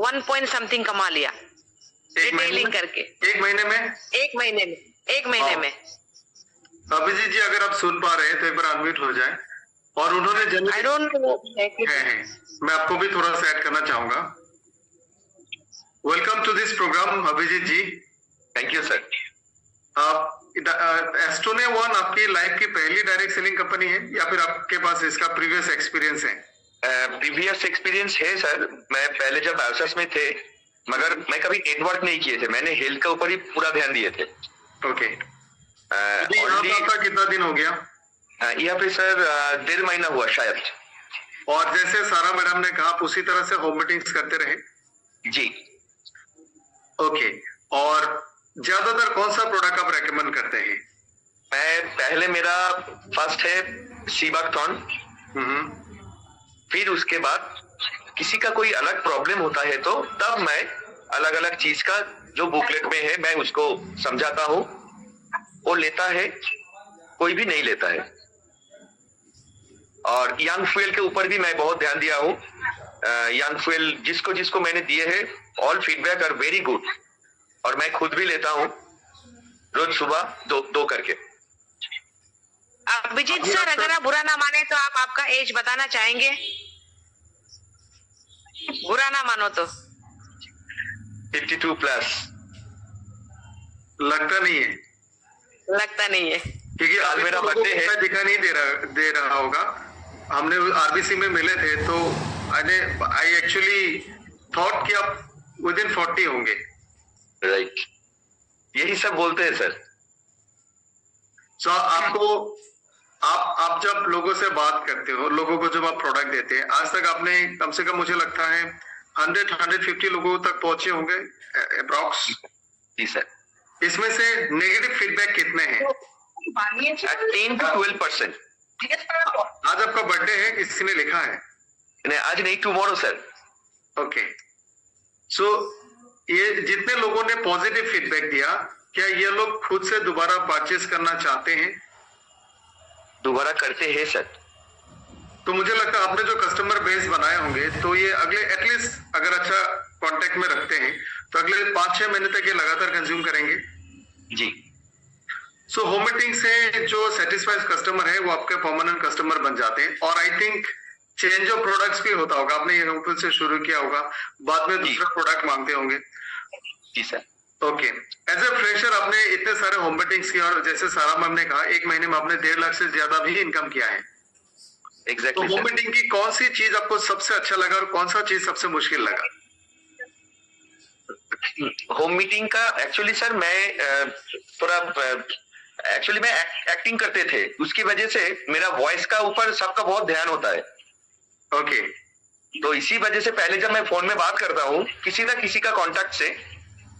1 पॉइंट समथिंग कमा लिया, रिटेलिंग करके। एक महीने में? एक महीने में। अभिजीत जी अगर आप सुन पा रहे हैं तो एक बार अनम्यूट हो जाए। और उन्होंने आई डोंट नो है, मैं आपको भी थोड़ा सा ऐड करना चाहूंगा। Welcome to this programme Abhijit ji. Thank you sir. एस्टोने वन आपकी लाइफ की पहली डायरेक्ट सेलिंग कंपनी है या फिर आपके पास इसका प्रीवियस एक्सपीरियंस है? प्रीवियस एक्सपीरियंस है सर। मैं पहले जब आउटसोर्स में थे, मगर मैं कभी नेटवर्क नहीं किए थे, मैंने हेल्थ के ऊपर ही पूरा ध्यान दिए थे। ओके। आपका कितना दिन हो गया यहाँ पे सर? 1.5 महीना हुआ शायद। और जैसे सारा मैडम ने कहा, आप उसी तरह से होम मीटिंग्स करते रहे? जी। ओके। और ज्यादातर कौन सा प्रोडक्ट आप रेकमेंड करते हैं? मैं पहले, मेरा फर्स्ट है सीबाकथॉन, फिर उसके बाद किसी का कोई अलग प्रॉब्लम होता है तो तब मैं अलग अलग चीज का जो बुकलेट में है मैं उसको समझाता हूँ, वो लेता है। कोई भी नहीं लेता है। और यंग फ्यूल के ऊपर भी मैं बहुत ध्यान दिया हूँ। यंग फ्यूल जिसको जिसको मैंने दिए हैं, all feedback are very good. और मैं खुद भी लेता हूँ रोज सुबह दो करके। अभिजीत सर, अगर आप बुरा ना माने तो आप आपका एज बताना चाहेंगे? बुरा ना मानो तो। 52 प्लस। लगता नहीं है, लगता नहीं है क्योंकि आज अभी मेरा तो लोगों बर्थडे को है। दिखा नहीं दे रहा होगा। हमने आरबीसी में मिले थे तो आई एक्चुअली थॉट कि आप विद इन 40 होंगे। राइट, यही सब बोलते हैं सर। सो आपको आप जब लोगों से बात करते हो, लोगों को जब आप प्रोडक्ट देते हैं, आज तक आपने कम से कम मुझे लगता है 100-150 लोगों तक पहुंचे होंगे अप्रॉक्स। जी सर। इसमें से नेगेटिव फीडबैक कितने हैं? 10 to 12%। आज आपका बर्थडे है, किसी ने लिखा है? नहीं, आज नहीं, टुमारो सर। ओके, सो ये जितने लोगों ने पॉजिटिव फीडबैक दिया, क्या ये लोग खुद से दोबारा परचेस करना चाहते हैं? दोबारा करते हैं सर। तो मुझे लगता है आपने जो कस्टमर बेस बनाए होंगे, तो ये अगले एटलीस्ट अगर अच्छा कांटेक्ट में रखते हैं तो अगले 5-6 महीने तक ये लगातार कंज्यूम करेंगे। जी। सो होम मीटिंग से जो सेटिस्फाइड कस्टमर है वो आपके परमानेंट कस्टमर बन जाते हैं। और I think change of products भी होता होगा, आपने ये होटल से शुरू किया होगा, बाद में दूसरा प्रोडक्ट मांगते होंगे। जी sir. Okay, as a fresher आपने इतने सारे होम मीटिंग्स किया और जैसे सारा मैम ने कहा, 1 महीने में आपने 1.5 लाख से ज्यादा भी इनकम किया है। तो एग्जैक्टली होम सर। मीटिंग की कौन सी चीज आपको सबसे अच्छा लगा और कौन सा चीज सबसे मुश्किल लगा? होम मीटिंग का एक्चुअली सर मैं थोड़ा एक्चुअली मैं एक्टिंग करते थे, उसकी वजह से मेरा वॉइस का ऊपर सबका बहुत ध्यान होता है। ओके, तो इसी वजह से पहले जब मैं फोन में बात करता हूँ किसी ना किसी का कांटेक्ट से,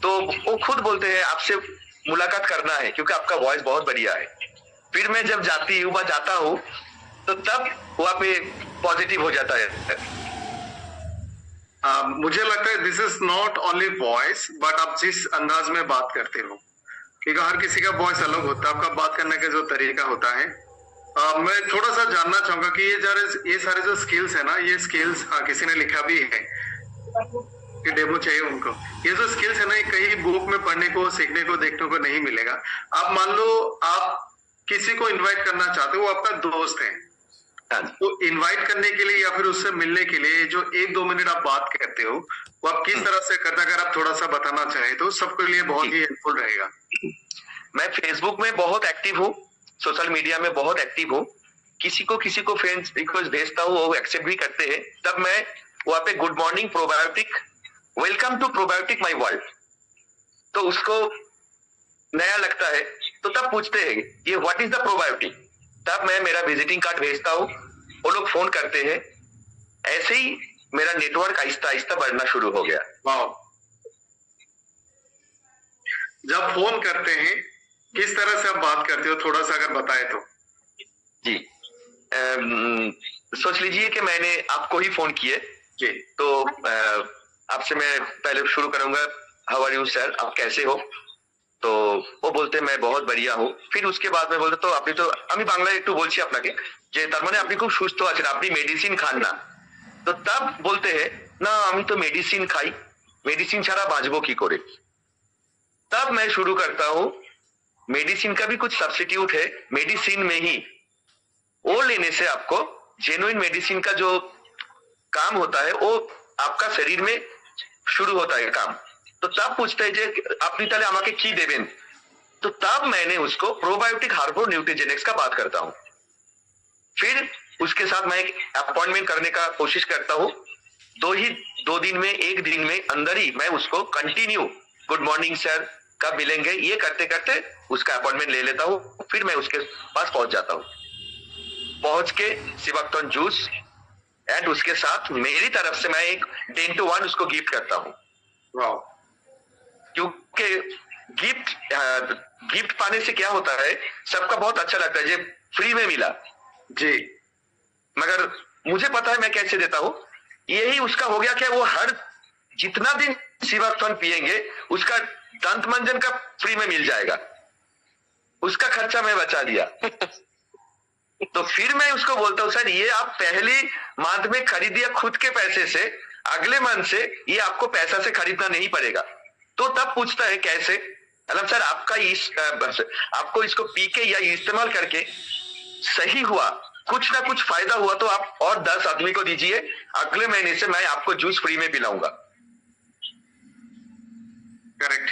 तो वो खुद बोलते हैं आपसे मुलाकात करना है क्योंकि आपका वॉइस बहुत बढ़िया है। फिर मैं जब जाता हूँ तो तब वहां पे पॉजिटिव हो जाता है। मुझे लगता है this is not only voice, but आप जिस अंदाज में बात करते हो, क्योंकि हर किसी का वॉइस अलग होता है, आपका बात करने का जो तरीका होता है। मैं थोड़ा सा जानना चाहूंगा कि ये सारे जो स्किल्स है ना, ये स्किल्स किसी ने लिखा भी है कि डेमो चाहिए उनको। ये जो स्किल्स है ना, ये कहीं बुक में पढ़ने को, सीखने को, देखने को नहीं मिलेगा। आप मान लो आप किसी को इनवाइट करना चाहते हो, वो आपका दोस्त है, तो इनवाइट करने के लिए या फिर उससे मिलने के लिए जो 1-2 मिनट आप बात करते हो, वो आप किस तरह से करते हैं? अगर आप थोड़ा सा बताना चाहें तो सबके लिए बहुत ही हेल्पफुल रहेगा। मैं फेसबुक में बहुत एक्टिव हूँ, सोशल मीडिया में बहुत एक्टिव हूँ। किसी को फ्रेंड्स रिक्वेस्ट भेजता हूँ, वो एक्सेप्ट भी करते हैं। तब मैं वहां पे good morning probiotic, welcome to probiotic my world, तो उसको नया लगता है तो तब पूछते हैं ये व्हाट इज द प्रोबायोटिक। तब मैं मेरा विजिटिंग कार्ड भेजता हूँ, वो लोग फोन करते हैं। ऐसे ही मेरा नेटवर्क आहिस्ता आहिस्ता बढ़ना शुरू हो गया। वाह, जब फोन करते हैं किस तरह से आप बात करते हो, थोड़ा सा अगर बताए तो। जी, सोच लीजिए कि मैंने आपको ही फोन किए जी, तो आपसे मैं पहले शुरू करूंगा, हाउ आर यू सर, आप कैसे हो? तो वो बोलते मैं बहुत बढ़िया हूँ। फिर उसके बाद में बोलते तो আপনি তো আমি বাংলায় একটু বলছি আপনাকে যে তার মানে আপনি খুব সুস্থ আছেন, আপনি মেডিসিন খান না। তো तब बोलते हैं না আমি তো মেডিসিন খাই, মেডিসিন ছাড়া বাঁচবো কি করে। तब मैं शुरू करता हूँ, मेडिसिन का भी कुछ सब्स्टिट्यूट है, मेडिसिन में ही वो लेने से आपको जेन्युइन मेडिसिन का जो काम होता है वो आपका शरीर में शुरू होता है काम। तो तब पूछते हैं जे আপনি তাহলে আমাকে কি দেবেন। तो तब मैंने उसको प्रोबायोटिक हार्बोर न्यूट्रीजेनिक्स का बात करता हूँ। फिर उसके साथ मैं एक अपॉइंटमेंट करने का कोशिश करता हूँ। 2 दिन में, 1 दिन में अंदर ही मैं उसको कंटिन्यू गुड मॉर्निंग सर कब मिलेंगे ये करते करते उसका अपॉइंटमेंट ले लेता हूँ। फिर मैं उसके पास पहुंच जाता हूँ। पहुंच के सिवाक्टोन जूस एंड उसके साथ मेरी तरफ से मैं एक 10 to 1 उसको गिफ्ट करता हूँ। वाह, क्योंकि गिफ्ट पाने से क्या होता है, सबका बहुत अच्छा लगता है, जो फ्री में मिला जी, मगर मुझे पता है मैं कैसे देता हूँ। यही उसका हो गया कि वो हर जितना दिन सिवाक्टोन पिएंगे उसका दंत मंजन का फ्री में मिल जाएगा। उसका खर्चा मैं बचा दिया। तो फिर मैं उसको बोलता हूँ सर ये आप पहली मंथ में खरीदिए खुद के पैसे से, अगले मंथ से ये आपको पैसा से खरीदना नहीं पड़ेगा। तो तब पूछता है कैसे, मतलब सर आपको इसको पी के या इस्तेमाल करके सही हुआ, कुछ ना कुछ फायदा हुआ तो आप और 10 आदमी को दीजिए, अगले महीने से मैं आपको जूस फ्री में पिलाऊंगा। करेक्ट।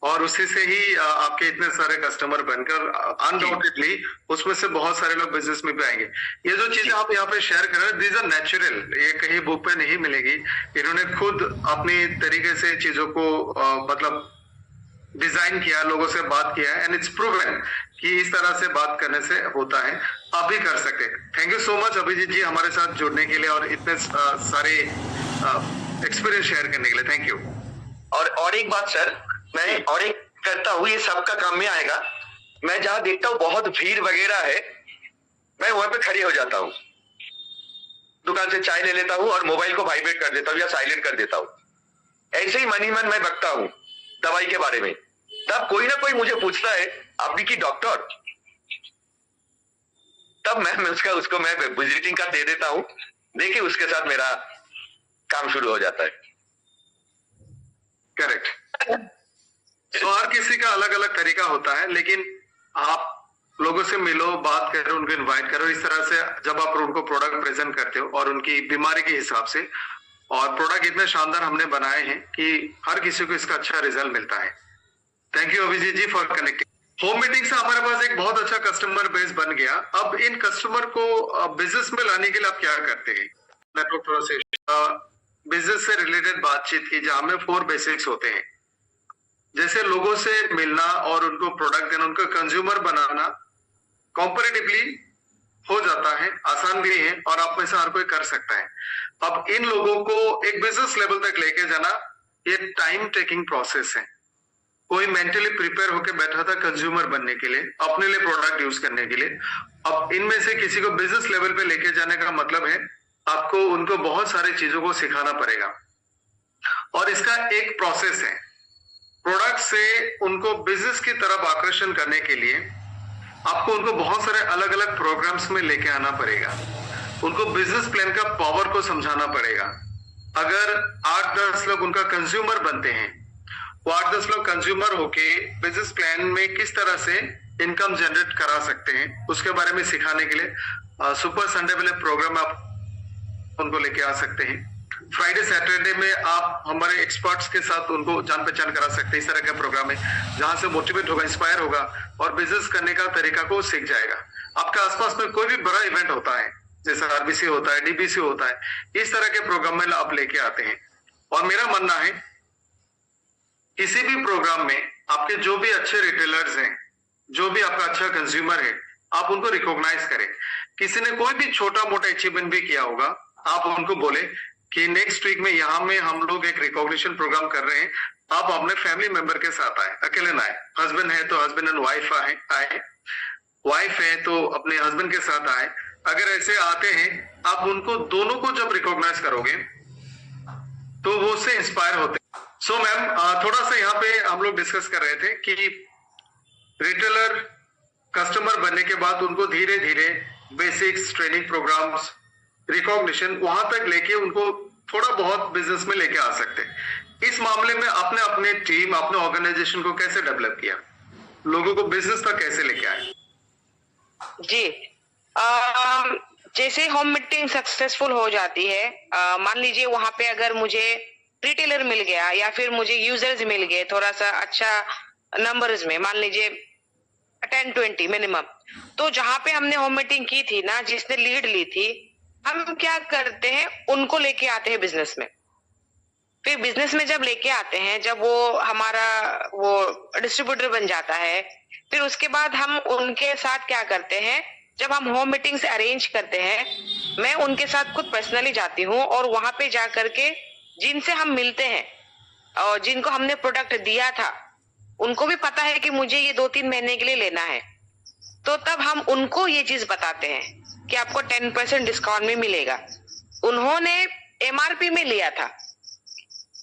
और उसी से ही आपके इतने सारे कस्टमर बनकर अनडाउटेडली उसमें से बहुत सारे लोग बिजनेस में भी आएंगे। ये जो चीजें आप यहाँ पे शेयर कर रहे हैं, दीज आर नेचुरल, ये कहीं बुक पे नहीं मिलेगी। इन्होंने खुद अपनी तरीके से चीजों को मतलब डिजाइन किया, लोगों से बात किया एंड इट्स प्रूवन कि इस तरह से बात करने से होता है, आप भी कर सकते हैं। Thank you so much Abhijit ji हमारे साथ जुड़ने के लिए और इतने सारे एक्सपीरियंस शेयर करने के लिए, थैंक यू। और एक बात सर, मैं और एक करता हूँ, ये सबका काम में आएगा। मैं जहां देखता हूँ बहुत भीड़ वगैरह है, मैं वहां पे खड़ी हो जाता हूँ, दुकान से चाय ले लेता हूँ और मोबाइल को वाइब्रेट कर देता हूँ या साइलेंट कर देता हूँ। ऐसे ही मन ही मन मैं बकता हूँ दवाई के बारे में। तब कोई ना कोई मुझे पूछता है आपकी की डॉक्टर, तब मैं उसको मैं विजिटिंग कार्ड दे देता हूँ, देखिए उसके साथ मेरा काम शुरू हो जाता है। करेक्ट। तो हर किसी का अलग अलग तरीका होता है, लेकिन आप लोगों से मिलो, बात करो, उनको इनवाइट करो। इस तरह से जब आप उनको प्रोडक्ट प्रेजेंट करते हो और उनकी बीमारी के हिसाब से, और प्रोडक्ट इतने शानदार हमने बनाए हैं कि हर किसी को इसका अच्छा रिजल्ट मिलता है। Thank you Abhijit ji for connecting. Home meeting से हमारे पास एक बहुत अच्छा कस्टमर बेस बन गया। अब इन कस्टमर को बिजनेस में लाने के लिए आप क्या करते हैं? नेटवर्क थोड़ा से बिजनेस से रिलेटेड बातचीत की, जहां में 4 बेसिक्स होते हैं, जैसे लोगों से मिलना और उनको प्रोडक्ट देना, उनको कंज्यूमर बनाना कॉम्परेटिवली हो जाता है, आसान भी है और आप में से हर कोई कर सकता है। अब इन लोगों को एक बिजनेस लेवल तक लेके जाना ये टाइम टेकिंग प्रोसेस है। कोई मेंटली प्रिपेयर होकर बैठा था कंज्यूमर बनने के लिए, अपने लिए प्रोडक्ट यूज करने के लिए। अब इनमें से किसी को बिजनेस लेवल पे लेके जाने का मतलब है आपको उनको बहुत सारी चीजों को सिखाना पड़ेगा, और इसका एक प्रोसेस है। प्रोडक्ट से उनको बिजनेस की तरफ आकर्षण करने के लिए आपको उनको बहुत सारे अलग अलग प्रोग्राम्स में लेके आना पड़ेगा, उनको बिजनेस प्लान का पावर को समझाना पड़ेगा। अगर 8-10 लोग उनका कंज्यूमर बनते हैं, वो 8-10 लोग कंज्यूमर होके बिजनेस प्लान में किस तरह से इनकम जनरेट करा सकते हैं उसके बारे में सिखाने के लिए सुपर संडे वाले प्रोग्राम आप उनको लेके आ सकते हैं। फ्राइडे सैटरडे में आप हमारे एक्सपर्ट्स के साथ उनको जान पहचान करा सकते हैं। इस तरह का प्रोग्राम है जहां से मोटिवेट होगा, इंस्पायर होगा और बिजनेस करने का तरीका को सीख जाएगा। आपके आसपास में कोई भी बड़ा इवेंट होता है, जैसे आरबीसी होता है, डीबीसी होता है, इस तरह के प्रोग्राम में आप लेके आते हैं। और मेरा मानना है किसी भी प्रोग्राम में आपके जो भी अच्छे रिटेलर्स हैं, जो भी आपका अच्छा कंज्यूमर है, आप उनको रिकॉग्नाइज करें। किसी ने कोई भी छोटा मोटा अचीवमेंट भी किया होगा, आप उनको बोले कि नेक्स्ट वीक में यहाँ में हम लोग एक रिकॉग्निशन प्रोग्राम कर रहे हैं, आप अपने फैमिली मेंबर के साथ आए, अकेले ना आए। हस्बैंड है तो हस्बैंड एंड वाइफ आए, वाइफ है तो अपने हस्बैंड के साथ आए। अगर ऐसे आते हैं, आप उनको दोनों को जब रिकॉग्नाइज करोगे तो वो उससे इंस्पायर होते हैं। सो मैम थोड़ा सा यहाँ पे हम लोग डिस्कस कर रहे थे कि रिटेलर कस्टमर बनने के बाद उनको धीरे धीरे बेसिक्स, ट्रेनिंग प्रोग्राम्स, रिकॉग्निशन वहां तक लेके उनको थोड़ा बहुत बिजनेस में लेके आ सकते हैं। इस मामले में आपने अपने टीम, अपने ऑर्गेनाइजेशन को कैसे डेवलप किया, लोगों को बिजनेस तक कैसे लेके आए? जी, जैसे होम मीटिंग सक्सेसफुल हो जाती है, मान लीजिए वहां पे अगर मुझे रिटेलर मिल गया या फिर मुझे यूजर्स मिल गए थोड़ा सा अच्छा नंबर्स में, मान लीजिए 10-20 मिनिमम, तो जहां पे हमने होम मीटिंग की थी ना, जिसने लीड ली थी, हम क्या करते हैं उनको लेके आते हैं बिजनेस में। फिर बिजनेस में जब लेके आते हैं, जब वो हमारा वो डिस्ट्रीब्यूटर बन जाता है, फिर उसके बाद हम उनके साथ क्या करते हैं, जब हम होम मीटिंग्स अरेंज करते हैं, मैं उनके साथ खुद पर्सनली जाती हूँ और वहां पे जा करके जिनसे हम मिलते हैं और जिनको हमने प्रोडक्ट दिया था, उनको भी पता है कि मुझे ये 2-3 महीने के लिए लेना है, तो तब हम उनको ये चीज बताते हैं कि आपको 10% डिस्काउंट में मिलेगा। उन्होंने एमआरपी में लिया था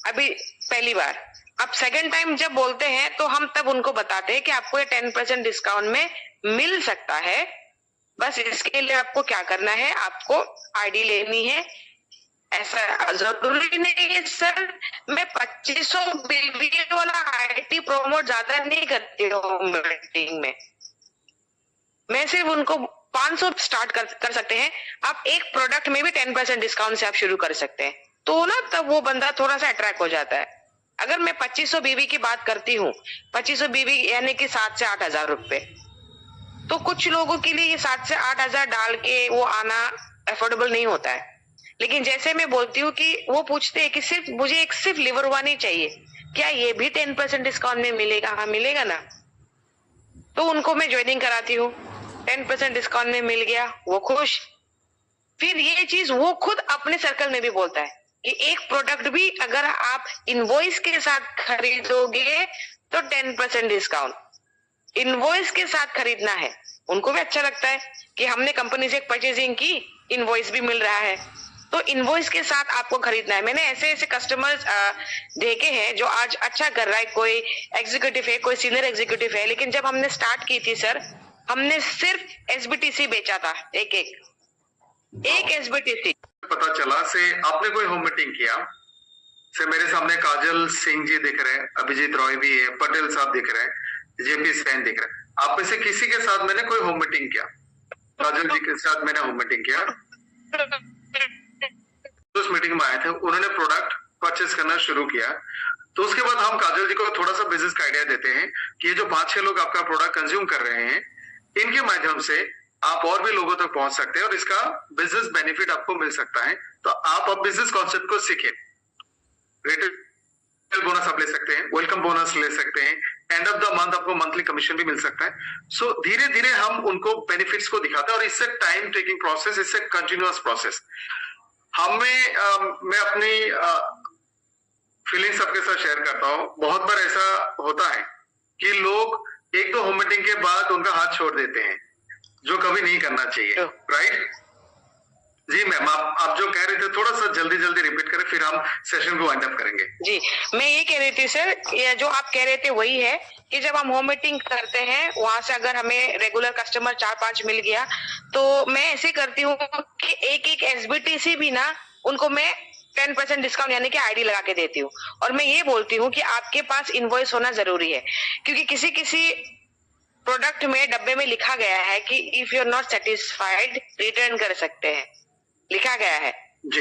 अभी पहली बार, अब सेकंड टाइम जब बोलते हैं तो हम तब उनको बताते हैं कि आपको ये 10% डिस्काउंट में मिल सकता है। बस इसके लिए आपको क्या करना है, आपको आईडी लेनी है। ऐसा जरूरी नहीं है सर, मैं 2500 बीबी वाला आईटी प्रोमोट ज्यादा नहीं करती हूँ मीटिंग में। मैं सिर्फ उनको 500 स्टार्ट कर सकते हैं। आप एक प्रोडक्ट में भी 10% डिस्काउंट से आप शुरू कर सकते हैं, तो ना तब वो बंदा थोड़ा सा अट्रैक्ट हो जाता है। अगर मैं 2500 बीबी की बात करती हूँ, 2500 बीबी यानी कि 7 से 8 हजार रुपए, तो कुछ लोगों के लिए ये 7 से 8 हजार डाल के वो आना अफोर्डेबल नहीं होता है। लेकिन जैसे मैं बोलती हूँ कि वो पूछते हैं कि सिर्फ मुझे एक सिर्फ लिवर हुआ नहीं चाहिए, क्या ये भी 10% डिस्काउंट में मिलेगा? हाँ मिलेगा ना। तो उनको मैं ज्वाइनिंग कराती हूँ, 10% डिस्काउंट में मिल गया, वो खुश। फिर ये चीज वो खुद अपने सर्कल में भी बोलता है कि एक प्रोडक्ट भी अगर आप इनवॉइस के साथ खरीदोगे तो 10% डिस्काउंट। इनवॉइस के साथ खरीदना है, उनको भी अच्छा लगता है कि हमने कंपनी से एक परचेजिंग की, इनवॉइस भी मिल रहा है, तो इनवॉइस के साथ आपको खरीदना है। मैंने ऐसे ऐसे कस्टमर्स देखे हैं जो आज अच्छा कर रहा है, कोई एग्जीक्यूटिव है, कोई सीनियर एग्जीक्यूटिव है। लेकिन जब हमने स्टार्ट की थी सर, हमने सिर्फ एसबीटीसी बेचा था, एक एसबीटीसी। पता चला से आपने कोई होम मीटिंग किया से, मेरे सामने काजल सिंह जी दिख रहे हैं, अभिजीत रॉय भी है, पटेल साहब दिख रहे हैं, जेपी सैन दिख रहे हैं। आप में से किसी के साथ मैंने कोई होम मीटिंग किया? काजल जी के साथ मैंने होम मीटिंग किया। उस मीटिंग में आए थे, उन्होंने प्रोडक्ट परचेस करना शुरू किया। तो उसके बाद हम काजल जी को थोड़ा सा बिजनेस का आइडिया देते हैं कि ये जो 5-6 लोग आपका प्रोडक्ट कंज्यूम कर रहे हैं, इनके माध्यम से आप और भी लोगों तक पहुंच सकते हैं और इसका बिजनेस बेनिफिट आपको मिल सकता है। तो आप अब बिजनेस कॉन्सेप्ट को सीखें। रिटेल बोनस आप ले सकते हैं, वेलकम बोनस ले सकते हैं, एंड ऑफ द मंथ आपको मंथली कमीशन भी मिल सकता है। सो धीरे धीरे हम उनको बेनिफिट्स को दिखाते हैं और इससे टाइम टेकिंग प्रोसेस, इससे कंटिन्यूअस प्रोसेस। मैं अपनी फीलिंग सबके साथ शेयर करता हूँ। बहुत बार ऐसा होता है कि लोग 1-2 होम मीटिंग के बाद उनका हाथ छोड़ देते हैं, जो कभी नहीं करना चाहिए। राइट जी मैम, आप जो कह रहे थे थोड़ा सा जल्दी रिपीट करें, फिर हम सेशन को वाइंड अप करेंगे। जी, मैं ये कह रही थी सर, ये जो आप कह रहे थे वही है कि जब हम होम मीटिंग करते हैं, वहां से अगर हमें रेगुलर कस्टमर 4-5 मिल गया, तो मैं ऐसे करती हूँ कि एक एसबीटीसी भी ना उनको मैं 10% डिस्काउंट यानी कि आईडी लगा के देती हूँ। और मैं ये बोलती हूँ कि आपके पास इनवॉइस होना जरूरी है, क्योंकि किसी प्रोडक्ट में डब्बे में लिखा गया है कि if you are not satisfied return कर सकते हैं, लिखा गया है।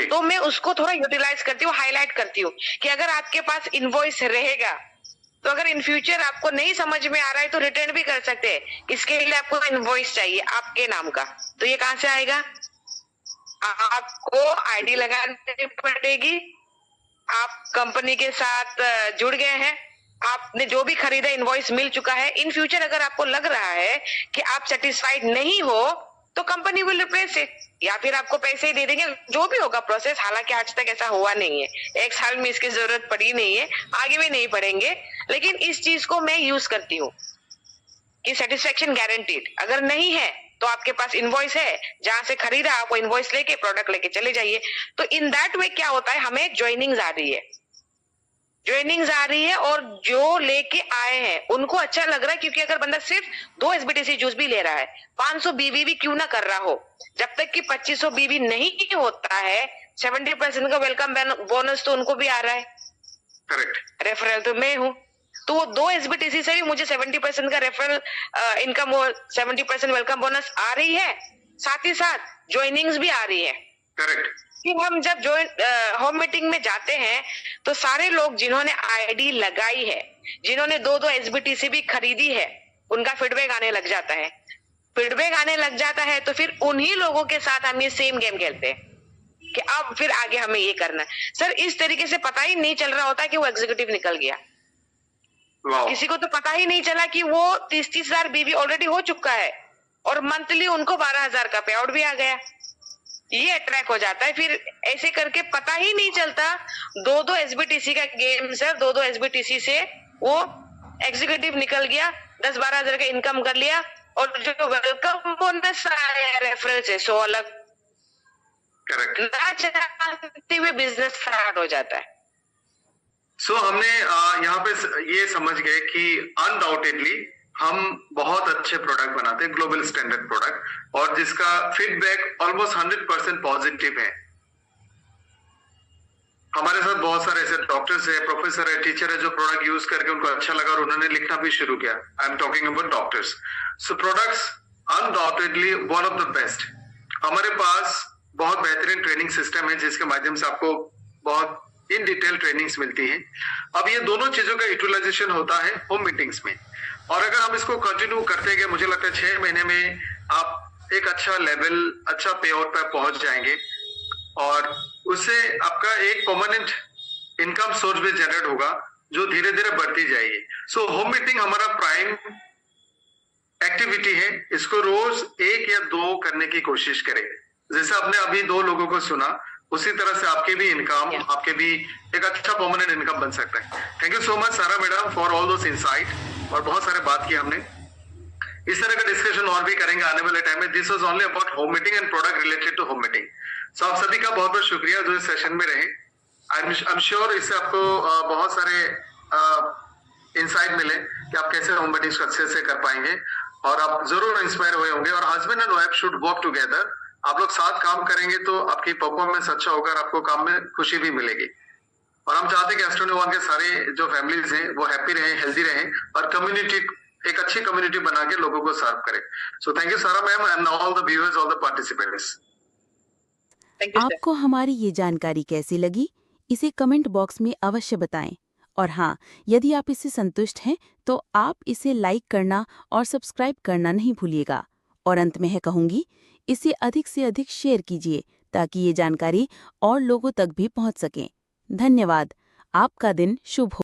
तो मैं उसको थोड़ा यूटिलाइज करती हूँ, हाईलाइट करती हूँ कि अगर आपके पास इनवॉइस रहेगा तो अगर इन फ्यूचर आपको नहीं समझ में आ रहा है तो रिटर्न भी कर सकते हैं। इसके लिए आपको इनवॉइस चाहिए आपके नाम का, तो ये कहाँ से आएगा? आपको आईडी लगानी पड़ेगी। आप कंपनी के साथ जुड़ गए हैं, आपने जो भी खरीदा इनवॉइस मिल चुका है। इन फ्यूचर अगर आपको लग रहा है कि आप सेटिस्फाइड नहीं हो तो कंपनी विल रिप्लेस इट, या फिर आपको पैसे ही दे देंगे, जो भी होगा प्रोसेस। हालांकि आज तक ऐसा हुआ नहीं है, 1 साल में इसकी जरूरत पड़ी नहीं है, आगे भी नहीं पड़ेंगे। लेकिन इस चीज को मैं यूज करती हूँ कि सेटिस्फेक्शन गारंटीड। अगर नहीं है तो आपके पास इनवॉइस है, जहां से खरीदा आप वो इनवॉइस लेके प्रोडक्ट लेके चले जाइए। तो इन दैट वे क्या होता है, हमें ज्वाइनिंग्स आ रही है और जो लेके आए हैं उनको अच्छा लग रहा है। क्योंकि अगर बंदा सिर्फ 2 एसबीटीसी जूस भी ले रहा है, 500 बीबी भी क्यों ना कर रहा हो, जब तक कि 2500 बीबी नहीं होता है, 70% का वेलकम बोनस तो उनको भी आ रहा है। करेक्ट, रेफरल तो मैं हूँ, तो वो 2 एसबीटीसी से भी मुझे 70% का रेफरल इनकम और 70% वेलकम बोनस आ रही है, साथ ही साथ ज्वाइनिंग्स भी आ रही है। करेक्ट। कि हम जब होम मीटिंग में जाते हैं तो सारे लोग जिन्होंने आईडी लगाई है, जिन्होंने 2-2 एसबीटीसी भी खरीदी है, उनका फीडबैक आने लग जाता है। तो फिर उन्हीं लोगों के साथ हम ये सेम गेम खेलते हैं कि अब फिर आगे हमें ये करना है। सर इस तरीके से पता ही नहीं चल रहा होता कि वो एग्जीक्यूटिव निकल गया। किसी को तो पता ही नहीं चला कि वो 30-30 हजार बीबी ऑलरेडी हो चुका है और मंथली उनको 12,000 का पे आउट भी आ गया। ये अट्रैक्ट हो जाता है। फिर ऐसे करके पता ही नहीं चलता, 2-2 एसबीटीसी का गेम सर, 2-2 एसबीटीसी से वो एग्जीक्यूटिव निकल गया, 10-12 हजार का इनकम कर लिया, और जो वेलकम बोनस आया रेफरल से सो अलग। करेक्ट। ना चाहते हुए बिजनेस स्टार्ट हो जाता है। सो हमने यहाँ पे ये समझ गए कि अनडाउटेडली हम बहुत अच्छे प्रोडक्ट बनाते हैं, ग्लोबल स्टैंडर्ड प्रोडक्ट, और जिसका फीडबैक ऑलमोस्ट 100% पॉजिटिव है। हमारे साथ बहुत सारे ऐसे डॉक्टर्स है, प्रोफेसर है, टीचर है जो प्रोडक्ट यूज करके उनको अच्छा लगा और उन्होंने लिखना भी शुरू किया। I am talking about doctors. So products undoubtedly one of the best. हमारे पास बहुत बेहतरीन ट्रेनिंग सिस्टम है जिसके माध्यम से आपको बहुत इन डिटेल ट्रेनिंग्स मिलती हैं। अब ये दोनों चीजों का यूटिलाइजेशन होता है होम मीटिंग्स में, और अगर हम इसको कंटिन्यू करते गए, मुझे लगता है 6 महीने में आप एक अच्छा लेवल, अच्छा पे आउट पर पहुंच जाएंगे, और उससे आपका एक परमानेंट इनकम सोर्स भी जनरेट होगा जो धीरे धीरे बढ़ती जाएगी। सो होम मीटिंग हमारा प्राइम एक्टिविटी है। इसको रोज 1 या 2 करने की कोशिश करें। जैसे आपने अभी 2 लोगों को सुना, उसी तरह से आपके भी इनकम, आपके भी एक अच्छा परमानेंट इनकम बन सकता है। थैंक यू सो मच सारा madam for all those insight, और बहुत सारे बात की हमने। इस तरह का डिस्कशन और भी करेंगे आने वाले टाइम में। This was only about home meeting and product related to home meeting. So आप सभी का बहुत बहुत शुक्रिया जो इस सेशन में रहे। आई एम श्योर इससे आपको बहुत सारे इंसाइट मिले कि आप कैसे होम मीटिंग्स को अच्छे से कर पाएंगे, और आप जरूर इंस्पायर हुए होंगे। और husband and wife should work together. आप लोग साथ काम करेंगे तो आपकी परफॉर्मेंस अच्छा होगा और आपको काम में खुशी भी मिलेगी। और हम चाहते हैं कि एस्ट्रोनॉमी वन के सारे जो फैमिलीज हैं वो हैप्पी रहें, हेल्दी रहें, और कम्युनिटी, एक अच्छी कम्युनिटी बना के लोगों को सर्व करें। सो थैंक यू सारा ma'am and all the viewers, all the participants. आपको हमारी ये जानकारी कैसी लगी, इसे कमेंट बॉक्स में अवश्य बताएं। और हाँ, यदि आप इससे संतुष्ट हैं तो आप इसे लाइक करना और सब्सक्राइब करना नहीं भूलिएगा। और अंत में है कहूँगी, इसे अधिक से अधिक शेयर कीजिए ताकि ये जानकारी और लोगों तक भी पहुँच सके। धन्यवाद। आपका दिन शुभ हो।